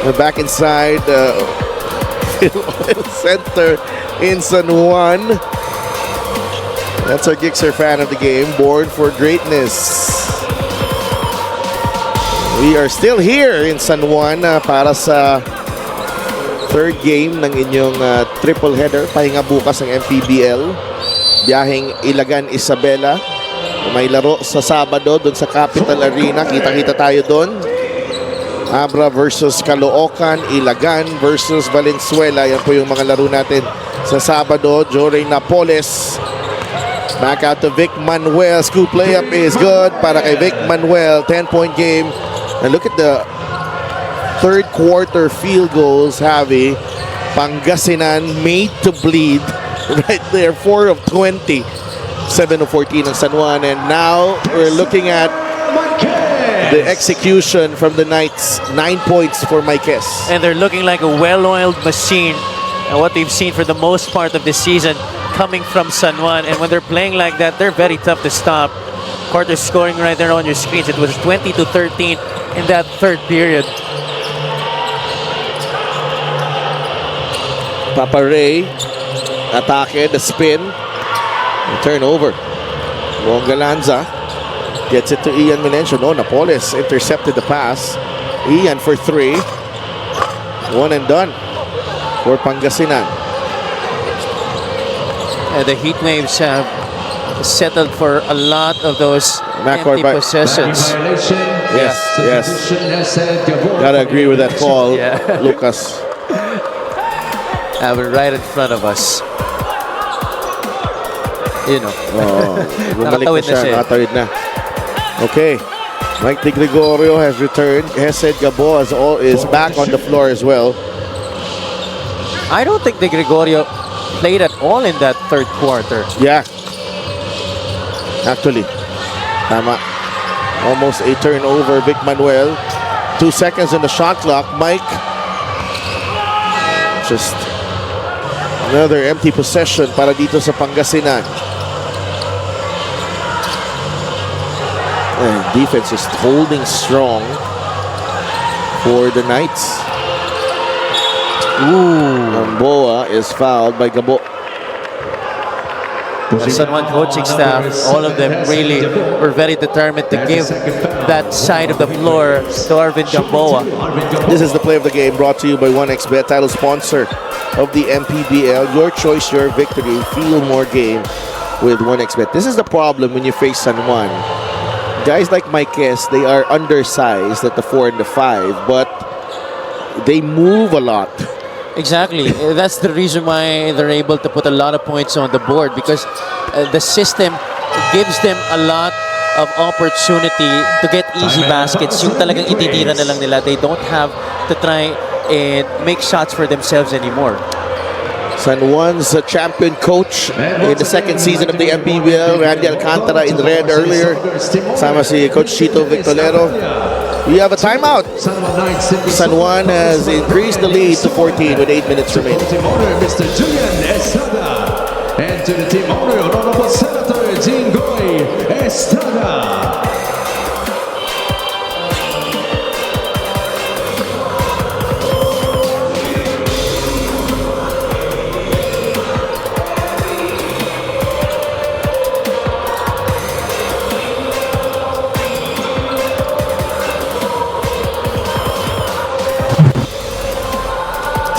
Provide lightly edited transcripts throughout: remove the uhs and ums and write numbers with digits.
Back inside center in San Juan. That's our Gixxer fan of the game. Born for greatness. We are still here in San Juan para sa third game ng inyong triple header. Pahinga bukas ng Mpbl. Biyaheng Ilagan, Isabela. May laro sa Sabado doon sa Capital Arena. Kita-kita tayo doon. Abra versus Caloocan, Ilagan versus Valenzuela. Yan po yung mga laro natin sa Sabado. Jory Napoles. Back out to Vic Manuel. Scoop layup is good para kay Vic Manuel. 10-point game. And look at the third quarter field goals, Javi. Pangasinan made to bleed. Right there, 4 of 20. 7 of 14 in San Juan. And now we're looking at the execution from the Knights. 9 points for Marquez. And they're looking like a well-oiled machine. And what we've seen for the most part of the season coming from San Juan. And when they're playing like that, they're very tough to stop. Quarter scoring right there on your screens. It was 20-13 in that third period. Papa Ray, atake, the spin, the turnover. Rongalanza gets it to Ian Menencio. No, Napoles intercepted the pass. Ian for 3. 1 and done for Pangasinan. The Heat Waves have settled for a lot of those empty possessions. Yes. Gotta agree with that call, Lucas. We're right in front of us. You know. Bumalik na siya, nakatawid na. Okay. Mike De Gregorio has returned. Hesed Gabo is back on the floor as well. I don't think De Gregorio played at all in that third quarter. Yeah. Actually. Tama. Almost a turnover. Vic Manuel. 2 seconds on the shot clock. Mike. Just another empty possession para dito sa Pangasinan. And defense is holding strong for the Knights. Gamboa is fouled by Gabo. The San Juan coaching staff, all of them really were very determined to give that side of the floor to Arvin Gamboa. This is the play of the game brought to you by 1xBet, title sponsor of the Mpbl. Your choice, your victory. Feel more game with 1xBet. This is the problem when you face San Juan. Guys like Marquez, they are undersized at the 4 and the 5, but they move a lot. Exactly. That's the reason why they're able to put a lot of points on the board, because the system gives them a lot of opportunity to get easy baskets. Yung talagang ititira na lang nila. They don't have to try and make shots for themselves anymore. San Juan's champion coach in the second season of the Mpbl, Randy Alcantara in red earlier. Sama si Coach Chito Victorero. We have a timeout. San Juan has increased the lead to 14 with 8 minutes remaining. Mr. Julian Estrada. And to the team owner, Honorable Senator Jingoy Estrada.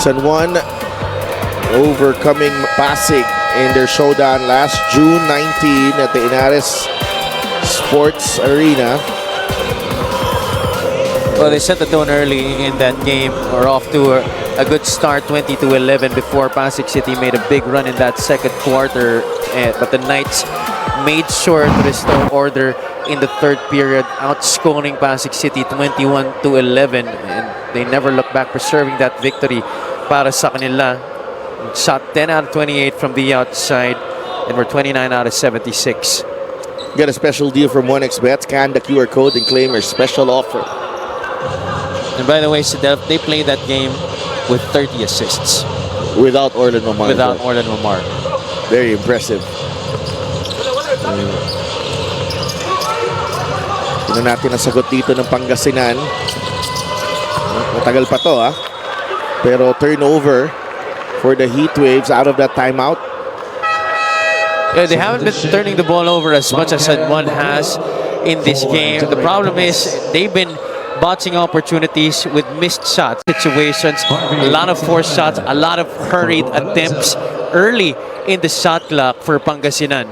San Juan overcoming Pasig in their showdown last June 19 at the Inares Sports Arena. Well, they set the tone early in that game, or off to a good start, 20-11, before Pasig City made a big run in that second quarter. But the Knights made sure to restore order in the third period, outscoring Pasig City 21-11, and they never looked back, preserving that victory para sa kanila. Shot 10 out of 28 from the outside, and we're 29 out of 76. Get a special deal from 1xBet. Scan the QR code and claim your special offer. And by the way, Sidel, they played that game with 30 assists. Without Orlan Mamar. Without Orlan Mamar. Very impressive. Tingnan natin ang sagot dito ng Pangasinan. Matagal pa to Pero turnover for the Heat Waves out of that timeout. Yeah, they haven't been turning the ball over as much as San Juan has in this game. The problem is they've been botching opportunities with missed shot situations, a lot of forced shots, a lot of hurried attempts early in the shot clock for Pangasinan.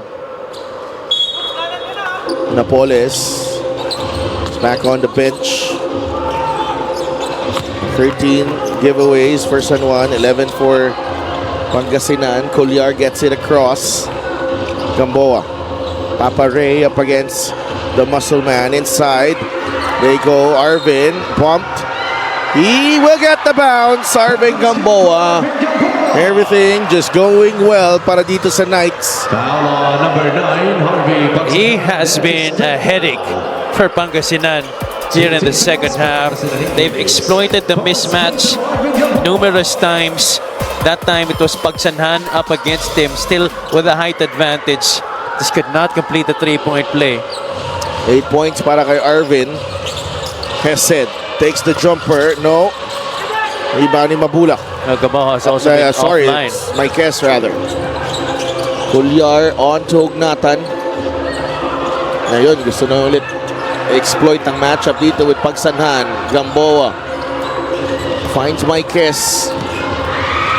Napoles is back on the bench. 13 giveaways for San Juan, 11 for Pangasinan. Colliar gets it across. Gamboa. Papa Ray up against the muscle man inside. They go. Arvin pumped. He will get the bounce. Arvin Gamboa. Everything just going well para dito sa Knights. Foul on number 9, Harvey. He has been a headache for Pangasinan here in the second half. They've exploited the mismatch numerous times. That time it was Pagsanhan up against him, still with a height advantage. Just could not complete the three-point play. 8 points para kay Arvin. Hesed takes the jumper. No. Rebound ni Mabulak. Gamboa has also been sorry, offline. it's Marquez rather. Colliar on to Ugnatan. Ngayon, gusto na ulit exploit ang matchup dito with Pagsanhan. Gamboa finds Marquez.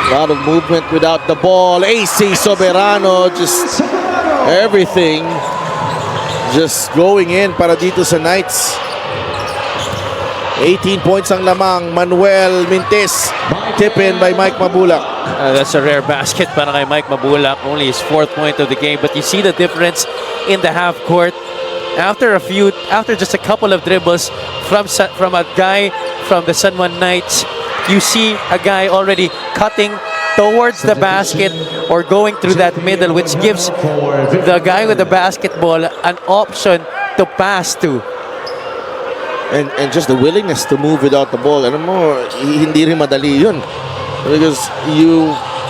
A lot of movement without the ball. AC Soberano, just everything just going in para dito sa Knights. 18 points ang lamang. Manuel Mintes, tip in by Mike Mabulak. That's a rare basket para kay Mike Mabulak. Only his 4th point of the game. But you see the difference in the half court. After just a couple of dribbles from a guy from the San Juan Knights, you see a guy already cutting towards the basket or going through that middle, which gives the guy with the basketball an option to pass to. And just the willingness to move without the ball. Alam mo, hindi rin madali yun. Because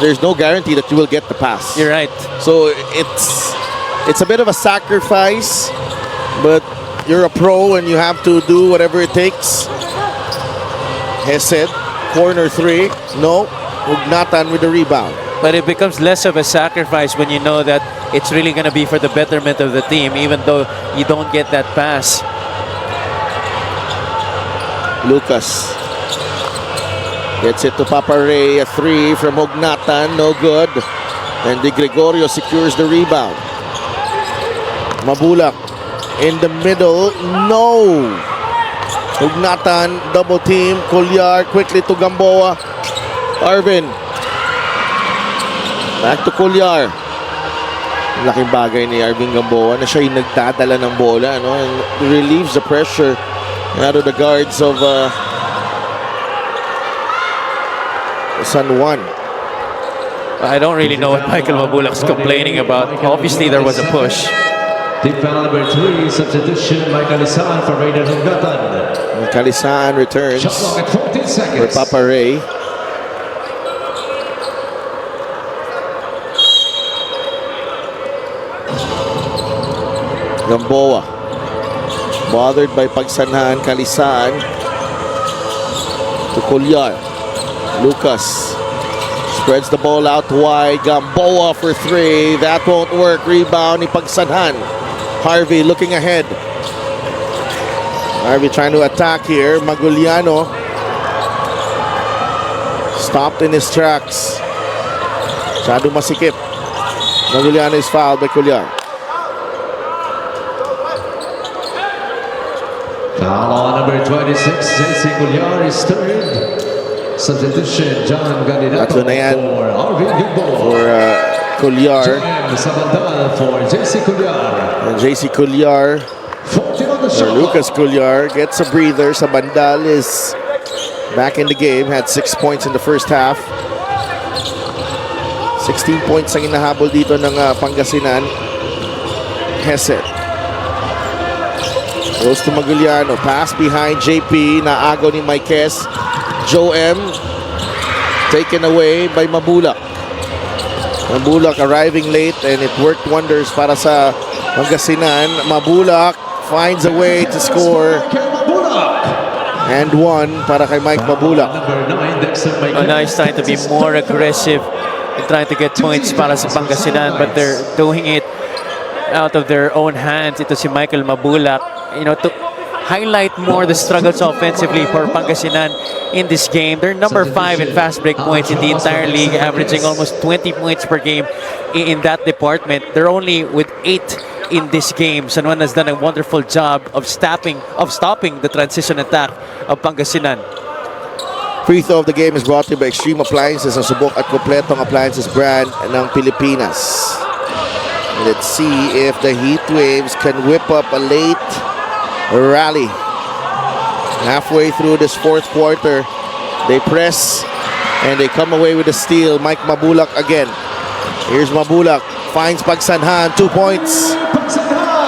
there's no guarantee that you will get the pass. You're right. So it's a bit of a sacrifice, but you're a pro and you have to do whatever it takes. Hesed, corner 3. No. Ugnatan with the rebound. But it becomes less of a sacrifice when you know that it's really going to be for the betterment of the team, even though you don't get that pass. Lucas gets it to Papa Ray. A 3 from Ugnatan. No good. And Di Gregorio secures the rebound. Mabulak in the middle. No. Ugnatan double team. Colliar quickly to Gamboa. Arvin. Back to Colliar. Laking bagay ni Arvin Gamboa na siya yung nagdadala ng bola, no? And relieves the pressure out of the guards of San Juan. I don't really know what Michael Mabulak's complaining about. Obviously, there was a push. Team foul number 3, substitution by Kalisan for Raider Hungatan. Kalisan returns Shot clock at 14 for seconds. Papa Ray. Gamboa bothered by Pagsanhan. Kalisan to Colliar. Lucas spreads the ball out wide. Gamboa for 3. That won't work. Rebound ni Pagsanhan. Harvey looking ahead. Harvey trying to attack here. Maguliano stopped in his tracks. Masyado masikip. Maguliano is fouled by Colliar. Foul on number 26, JC Colliar is third. Substitution, John Galinato Tatlo na yan for Arvin Gamboa. for Colliar. Sabandal for JC Colliar. And JC Colliar, 14 on the or shot. Lucas Colliar, gets a breather. Sabandal is back in the game. Had 6 points in the first half. 16 points ang inahabol dito ng Pangasinan. Hesed goes to Maguliano. Pass behind JP. Naagaw ni Marquez. Joe M. Taken away by Mabulak. Mabulak arriving late and it worked wonders para sa Pangasinan. Mabulak finds a way to score. And 1 para kay Mike Mabulak. Number 9, Dexter Mike. Now he's trying to be more aggressive and trying to get points para sa Pangasinan, but they're doing it out of their own hands. Ito si Michael Mabulak, to highlight more the struggles offensively for Pangasinan in this game. They're number 5 in fast break points in the entire league, averaging almost 20 points per game in that department. They're only with 8 in this game. San Juan has done a wonderful job of stopping the transition attack of Pangasinan. Free throw of the game is brought to you by Extreme Appliances, ang subok at kompletong appliances brand ng Pilipinas. Let's see if the Heat Waves can whip up a late rally. Halfway through this fourth quarter, they press and they come away with a steal. Mike Mabulak again. Here's Mabulak, finds Pagsanhan, 2 points.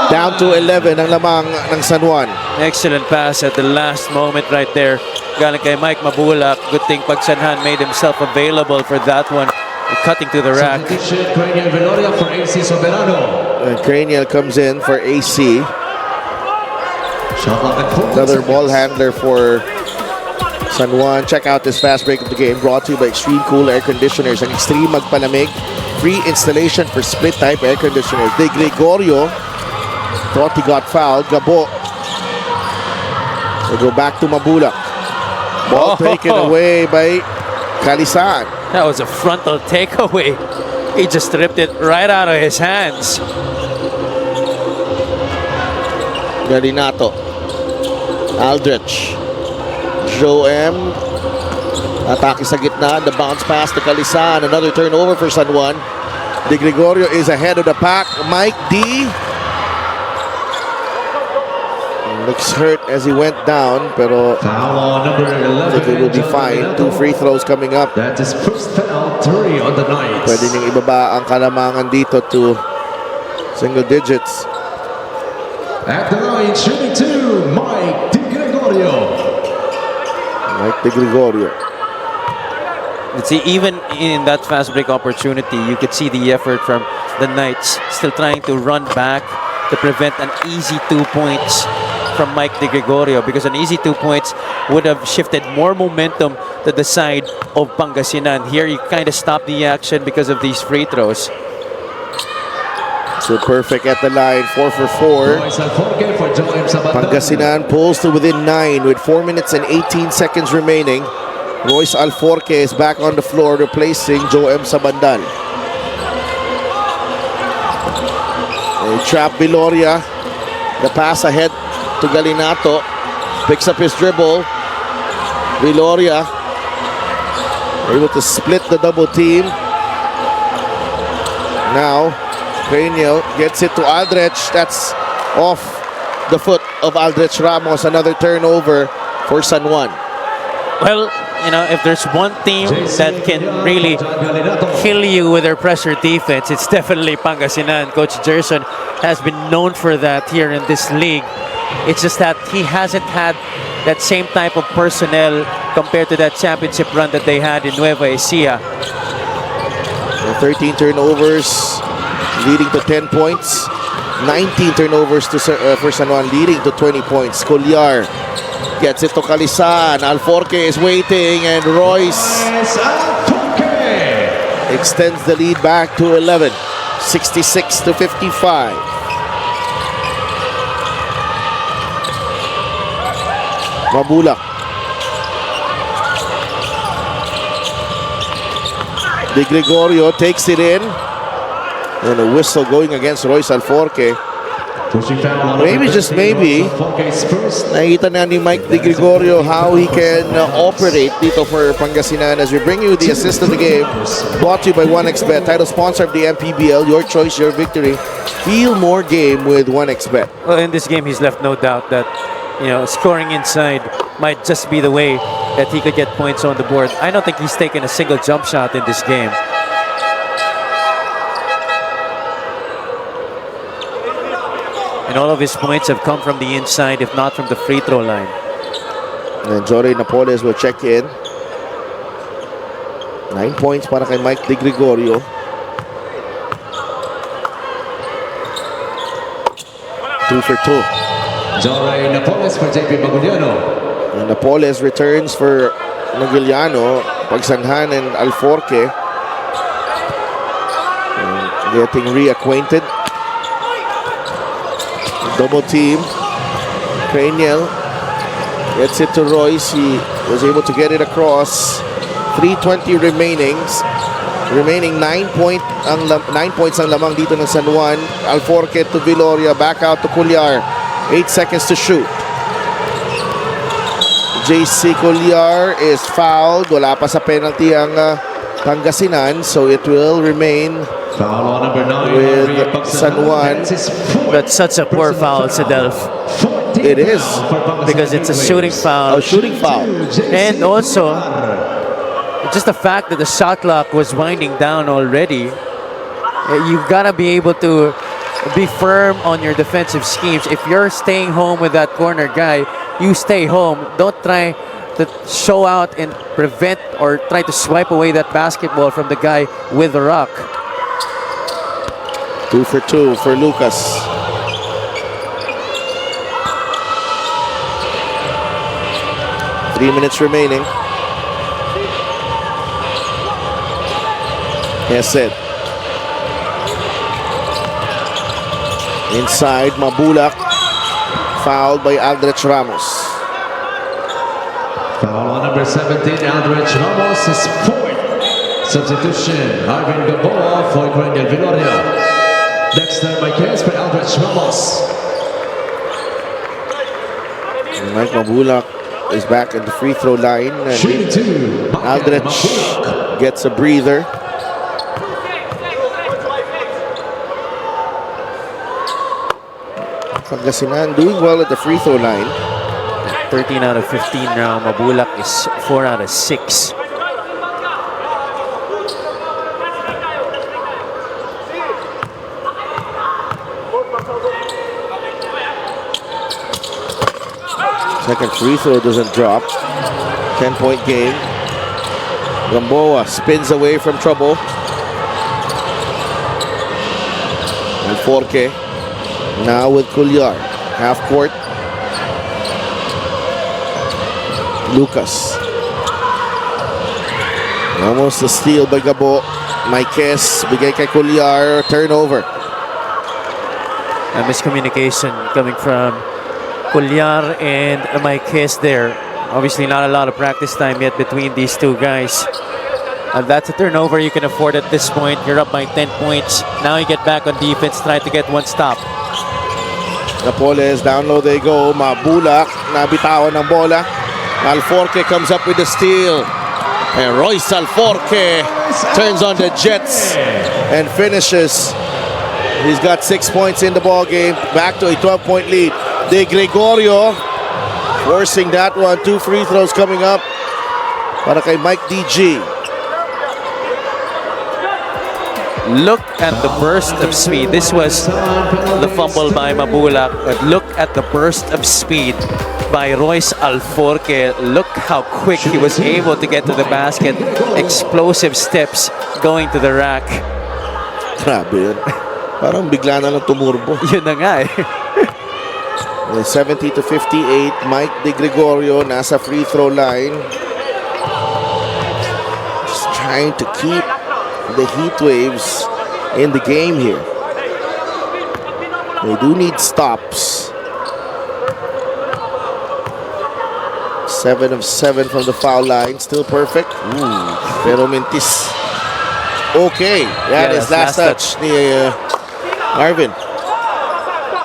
Down to 11 ang lamang ng San Juan. Excellent pass at the last moment right there. Galing kay Mike Mabulak. Good thing Pagsanhan made himself available for that one. Cutting to the rack. And Craniel comes in for AC. Another ball handler for San Juan. Check out this fast break of the game brought to you by Extreme Cool Air Conditioners. Ang Extreme Magpalamig. Free installation for split type air conditioners. De Gregorio thought he got fouled. Gabo. They go back to Mabulak. Ball taken away by Calisan. That was a frontal takeaway. He just ripped it right out of his hands. Galinato. Aldrich. Joe M. Atake sa gitna. The bounce pass to Calisan. Another turnover for San Juan. De Gregorio is ahead of the pack. Mike D. Looks hurt as he went down, pero Foul on number 11. I think it will be fine. 2 free throws coming up. That is first foul, 3 on the night. Pwede niyang ibaba ang kalamangan dito to single digits. At the line, shooting 2, Mike Di Gregorio. Mike De Gregorio. Let's see, even in that fast break opportunity, you could see the effort from the Knights still trying to run back to prevent an easy 2 points from Mike De Gregorio, because an easy 2 points would have shifted more momentum to the side of Pangasinan. Here, you kind of stop the action because of these free throws. So perfect at the line, 4 for 4. Pangasinan pulls to within 9 with 4 minutes and 18 seconds remaining. Royce Alforque is back on the floor replacing Joe M. Sabandal. They trap Viloria. The pass ahead to Galinato. Picks up his dribble. Viloria able to split the double team. Now Craniel gets it to Aldrich. That's off the foot of Aldrich Ramos. Another turnover for San Juan. Well, if there's one team that can really kill you with their pressure defense, it's definitely Pangasinan. Coach Gerson has been known for that here in this league. It's just that he hasn't had that same type of personnel compared to that championship run that they had in Nueva Ecija. 13 turnovers, leading to 10 points. 19 turnovers for San Juan, leading to 20 points. Colliar gets it to Calisan. Alforque is waiting, and Royce extends the lead back to 11. 66 to 55. Mabulak. De Gregorio takes it in. And a whistle going against Royce Alforque. Maybe, just maybe, nakita na ni Mike De Gregorio how he can operate dito for Pangasinan. As we bring you the assist of the game, brought to you by 1xBet, title sponsor of the Mpbl. Your choice, your victory. Feel more game with 1xBet. Well, in this game, he's left no doubt that scoring inside might just be the way that he could get points on the board. I don't think he's taken a single jump shot in this game. And all of his points have come from the inside, if not from the free throw line. And Jory Napoles will check in. 9 points para kay Mike De Gregorio. Two for two. Jory Napoles for JP Maguliano. And Napoles returns for Nagiliano, Pagsanhan and Alforque. Getting reacquainted. Double team. Craniel gets it to Royce. He was able to get it across. 3:20 remaining. Remaining 9 points ang lamang dito ng San Juan. Alforque to Viloria. Back out to Cuellar. 8 seconds to shoot. JC Cuellar is fouled. Wala pa sa penalty ang Pangasinan. So it will remain Foul on number 9 with San Juan. That's such a poor foul, Sedelf. It is. Because it's a shooting foul. A shooting foul. And also, just the fact that the shot clock was winding down already, you've got to be able to be firm on your defensive schemes. If you're staying home with that corner guy, you stay home. Don't try to show out and prevent or try to swipe away that basketball from the guy with the rock. 2 for 2 for Lucas. Three minutes remaining. Hesed. Inside, Mabulak. Fouled by Aldrich Ramos. Foul on number 17, Aldrich Ramos, his fourth substitution. Arvin Gamboa for Craniel Viloria. Dexter Marquez for Aldrich Ramos. And Mike Mabulak is back at the free throw line. Shooting 2. Aldrich gets a breather. Pangasinan doing well at the free throw line. 13 out of 15 now. Mabulak is 4 out of 6. Second free throw doesn't drop. 10-point game. Gamboa spins away from trouble. Alforque now with Cuellar. Half court. Lucas. Almost a steal by Gabo. Marquez bigay kay Cuellar. Turnover. A miscommunication coming from Cuellar and Marquez there. Obviously not a lot of practice time yet between these two guys. That's a turnover you can afford at this point. You're up by 10 points. Now you get back on defense, try to get one stop. Napoles, down low they go. Mabulak, nabitawan ng bola. Alforque comes up with the steal. And Royce Alforque turns on the Jets and finishes. He's got 6 points in the ball game. Back to a 12-point lead. De Gregorio forcing that one. 2 free throws coming up para kay Mike DG. Look at the burst of speed. This was the fumble by Mabulak, but look at the burst of speed by Royce Alforque. Look how quick he was able to get to the basket. Explosive steps going to the rack. Grabe yun. Parang bigla na lang tumurbo. Yun na nga eh. 70 to 58. Mike De Gregorio nasa free throw line. Just trying to keep the heat waves in the game here. They do need stops. 7 of 7 from the foul line. Still perfect. Pero Mintis. Okay. That is last touch ni Arvin.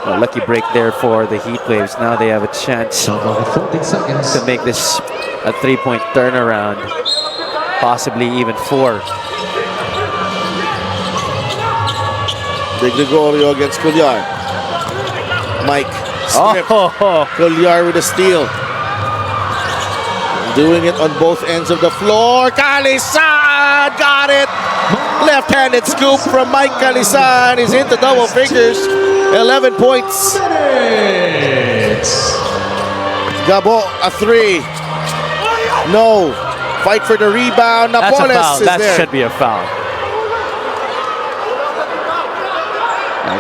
A lucky break there for the Heat Waves. Now they have a chance 14 seconds to make this a 3-point turnaround. Possibly even 4. De Gregorio against Cuellar. Mike. Strip. Oh, Cuellar with a steal. Doing it on both ends of the floor. Calisan got it. Left-handed scoop from Mike Calisan. He's into double figures. 11 points. Gabo, a 3. No. Fight for the rebound. that's a Napoles foul. is That there. should be a foul.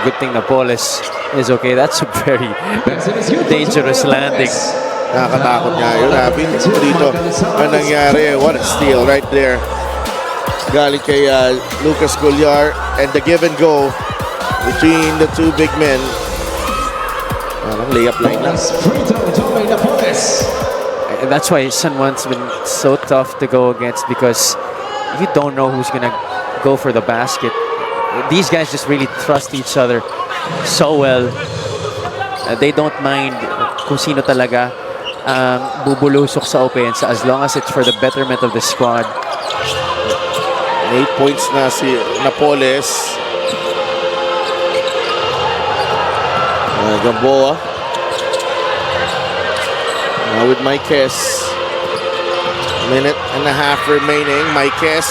Good thing Napoles is okay. That's a very dangerous landing. Nakakatakot nga yun. Dito, ang nangyari. What a steal right there. Galing kay Lucas Gulliar. And the give and go between the two big men. Parang layup line na. And that's why San Juan's been so tough to go against, because you don't know who's gonna go for the basket. These guys just really trust each other so well. They don't mind kung sino talaga ang bubulusok sa offense as long as it's for the betterment of the squad. 8 points na si Napoles. Gamboa. Now with Marquez. Minute and a half remaining. Marquez.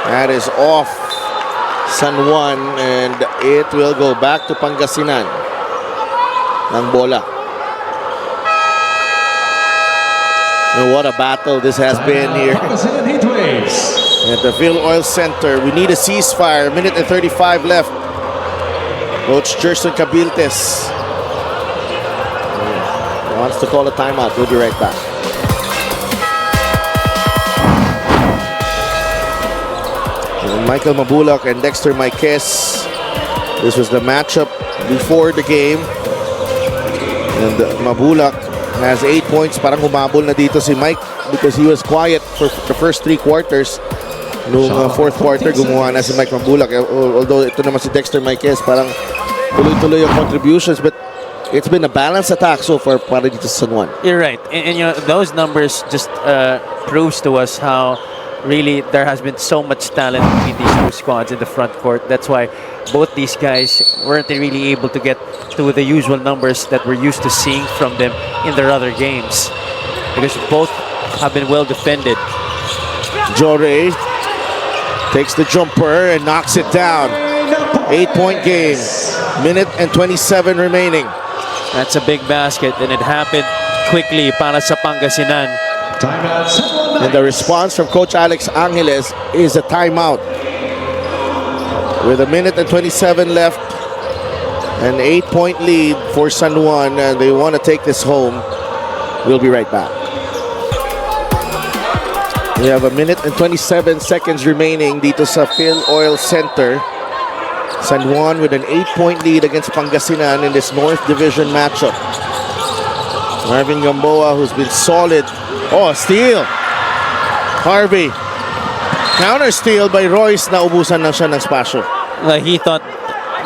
That is off San Juan, and it will go back to Pangasinan. Ng bola. And what a battle this has been here at the Phil Oil Center. We need a ceasefire. Minute and 35 left. Coach Gerson Cabiltes wants to call a timeout. We'll be right back. And Michael Mabulak and Dexter Marquez. This was the matchup before the game. And Mabulak has 8 points. Parang humabol na dito si Mike because he was quiet for the first 3 quarters. Noong fourth quarter, gumawa na si Mike Mabulak. Although ito naman si Dexter Marquez, parang tuloy-tuloy yung contributions. But it's been a balanced attack so far para dito sa San Juan. You're right. And you know, those numbers just proves to us how really there has been so much talent between these two squads in the front court. That's why both these guys weren't really able to get to the usual numbers that we're used to seeing from them in their other games, because both have been well defended. Jore takes the jumper and knocks it down. 8-point game. Minute and 27 remaining. That's a big basket, and it happened quickly para sa Pangasinan. And the response from Coach Alex Angeles is a timeout. With a minute and 27 left, an 8-point lead for San Juan, and they want to take this home. We'll be right back. We have a minute and 27 seconds remaining dito sa Phil Oil Center. San Juan with an 8-point lead against Pangasinan in this North Division matchup. Marvin Gamboa, who's been solid. Oh, steal! Harvey. Counter steal by Royce. Naubusan na siya ng spasyo. He thought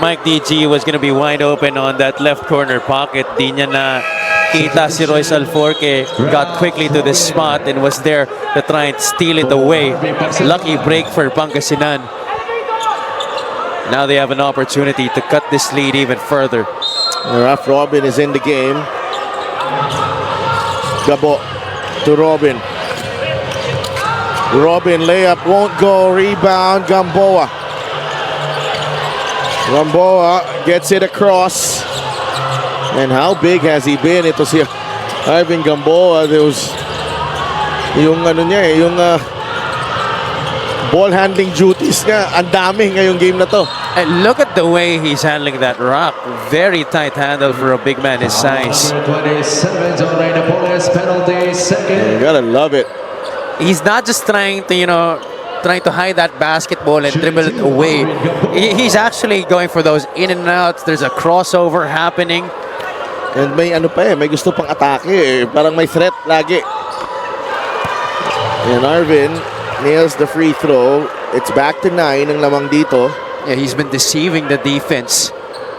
Mike DG was going to be wide open on that left corner pocket. Di niya na kita si Royce Alforque. Got quickly to the spot and was there to try and steal it away. Lucky break for Pangasinan. Now they have an opportunity to cut this lead even further. Raf Robin is in the game. Gabo to Robin. Robin layup won't go. Rebound Gamboa. Gamboa gets it across. And how big has he been? Ito si Marvin Gamboa. There was yung ano niya eh, yung ball handling duties nga. Ang dami ngayong game na to. And look at the way he's handling that rock. Very tight handle for a big man his size. 27 penalty second. You gotta love it. He's not just trying to, you know, trying to hide that basketball and dribble it away. He's actually going for those in and outs. There's a crossover happening. And may ano pa eh, may gusto pang atake eh. Parang may threat lagi. And Arvin nails the free throw. It's back to 9 ang lamang dito. Yeah, he's been deceiving the defense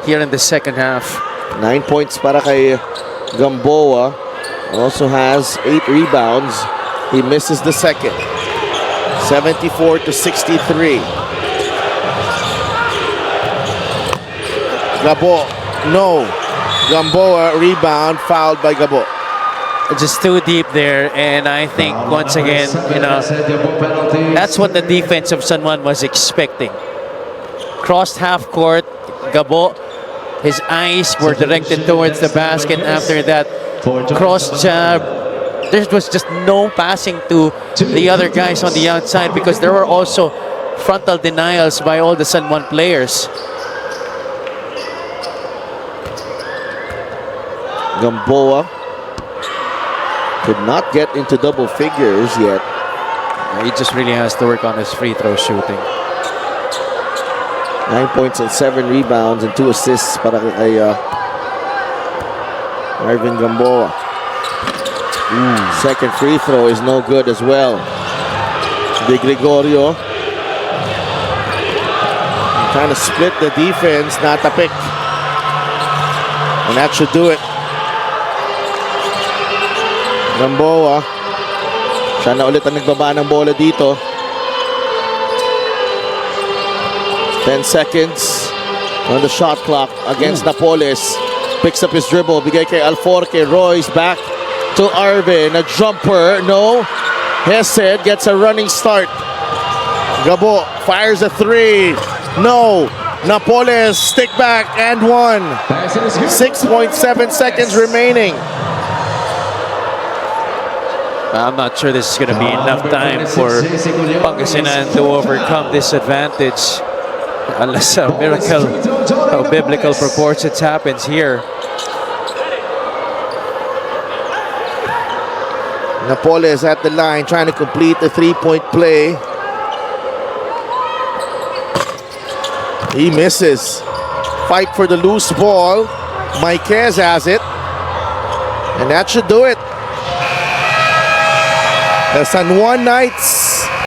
here in the second half. 9 points para kay Gamboa. Also has 8 rebounds. He misses the second. 74-63. Gabo, no. Gamboa rebound, fouled by Gabo. Just too deep there, and I think once again, you know, that's what the defense of San Juan was expecting. Crossed half court, Gabo, his eyes were directed towards the basket. After that cross jab, there was just no passing to the other guys on the outside because there were also frontal denials by all the San Juan players. Gamboa Could not get into double figures yet. He just really has to work on his free throw shooting. 9 points and 7 rebounds and 2 assists para kay Marvin Gamboa. Second free throw is no good as well. De Gregorio trying to split the defense, not a pick. And that should do it. Gamboa. Siya na ulit ang nagbaba ng bola dito. 10 seconds on the shot clock against Napoles. Picks up his dribble. Bigay kay Alforque. Royce back to Arvin. A jumper. No. Hesed gets a running start. Gabo fires a 3. No. Napoles stick back and 1. 6.7 seconds remaining. I'm not sure this is going to be enough time for Pangasinan to overcome this advantage. Unless a miracle of biblical proportions happens here. Napoles at the line trying to complete the 3-point play. He misses. Fight for the loose ball. Maikez has it. And that should do it. The San Juan Knights